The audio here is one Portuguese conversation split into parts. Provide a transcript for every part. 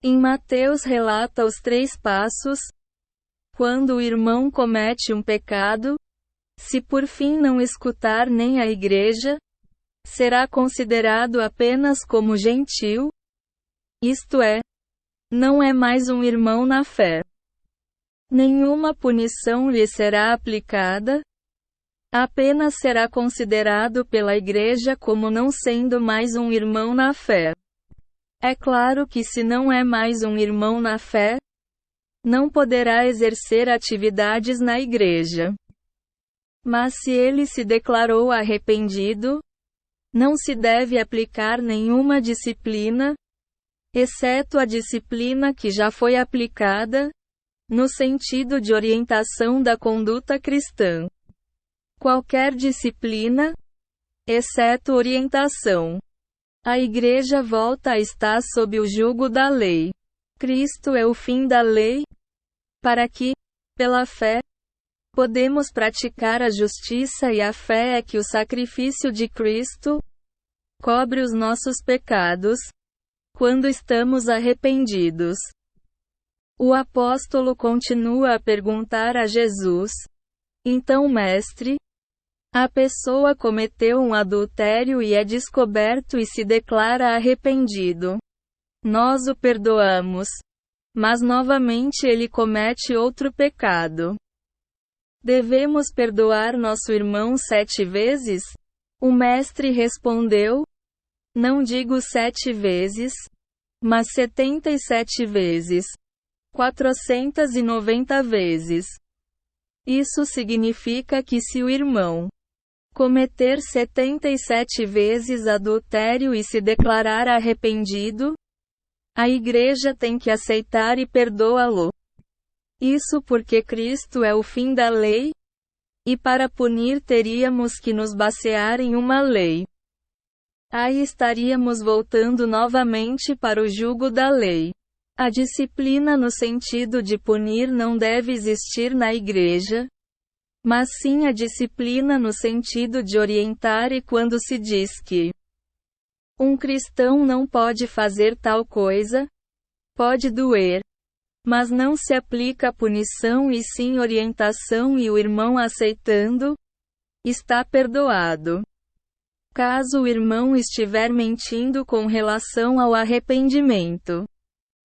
Em Mateus relata os 3 passos. Quando o irmão comete um pecado, se por fim não escutar nem a igreja, será considerado apenas como gentil, isto é, não é mais um irmão na fé. Nenhuma punição lhe será aplicada, apenas será considerado pela igreja como não sendo mais um irmão na fé. É claro que se não é mais um irmão na fé, não poderá exercer atividades na igreja. Mas se ele se declarou arrependido, não se deve aplicar nenhuma disciplina, exceto a disciplina que já foi aplicada, no sentido de orientação da conduta cristã. Qualquer disciplina, exceto orientação. A igreja volta a estar sob o jugo da lei. Cristo é o fim da lei, para que, pela fé, podemos praticar a justiça, e a fé é que o sacrifício de Cristo cobre os nossos pecados, quando estamos arrependidos. O apóstolo continua a perguntar a Jesus: então, mestre, a pessoa cometeu um adultério e é descoberto e se declara arrependido. Nós o perdoamos. Mas novamente ele comete outro pecado. Devemos perdoar nosso irmão 7 vezes? O mestre respondeu: não digo 7 vezes, mas 77 vezes. 490 vezes. Isso significa que se o irmão cometer 77 vezes adultério e se declarar arrependido, a igreja tem que aceitar e perdoá-lo. Isso porque Cristo é o fim da lei, e para punir teríamos que nos basear em uma lei. Aí estaríamos voltando novamente para o jugo da lei. A disciplina no sentido de punir não deve existir na igreja, mas sim a disciplina no sentido de orientar, e quando se diz que um cristão não pode fazer tal coisa, pode doer, mas não se aplica punição e sim orientação, e o irmão aceitando, está perdoado. Caso o irmão estiver mentindo com relação ao arrependimento,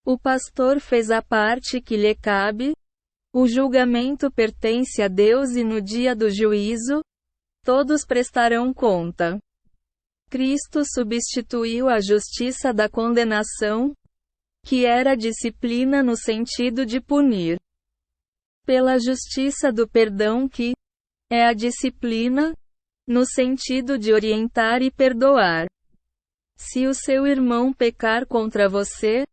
o pastor fez a parte que lhe cabe, o julgamento pertence a Deus e no dia do juízo, todos prestarão conta. Cristo substituiu a justiça da condenação, que era a disciplina no sentido de punir, pela justiça do perdão, que é a disciplina, no sentido de orientar e perdoar. Se o seu irmão pecar contra você,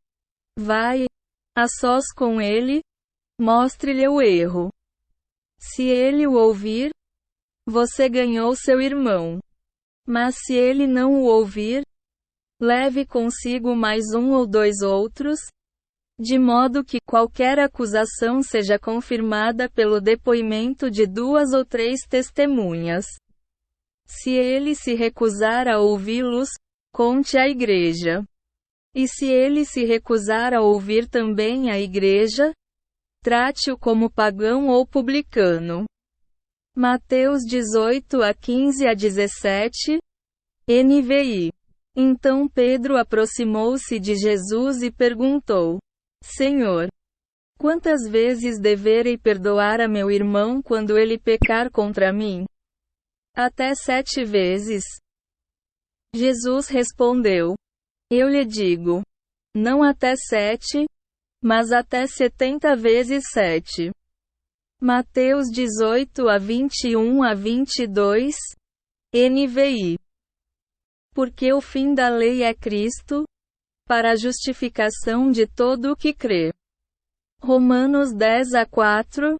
vai a sós com ele, mostre-lhe o erro. Se ele o ouvir, você ganhou seu irmão. Mas se ele não o ouvir, leve consigo mais 1 ou 2 outros, de modo que qualquer acusação seja confirmada pelo depoimento de 2 ou 3 testemunhas. Se ele se recusar a ouvi-los, conte à igreja. E se ele se recusar a ouvir também a igreja, trate-o como pagão ou publicano. Mateus 18:15-17, NVI. Então Pedro aproximou-se de Jesus e perguntou: Senhor, quantas vezes deverei perdoar a meu irmão quando ele pecar contra mim? Até 7 vezes? Jesus respondeu: Eu lhe digo, não até 7, mas até 70 vezes 7. Mateus 18:21-22, NVI. Porque o fim da lei é Cristo, para a justificação de todo o que crê. Romanos 10:4,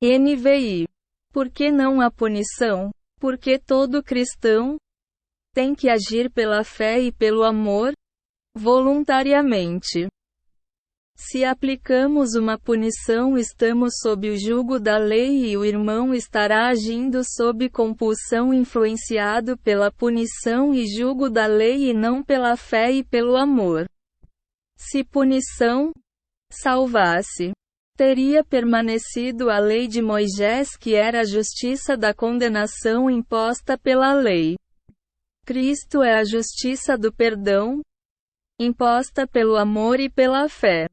NVI. Porque não há punição, porque todo cristão tem que agir pela fé e pelo amor, voluntariamente. Se aplicamos uma punição, estamos sob o jugo da lei, e o irmão estará agindo sob compulsão, influenciado pela punição e jugo da lei e não pela fé e pelo amor. Se punição salvasse, teria permanecido a lei de Moisés, que era a justiça da condenação imposta pela lei. Cristo é a justiça do perdão, imposta pelo amor e pela fé.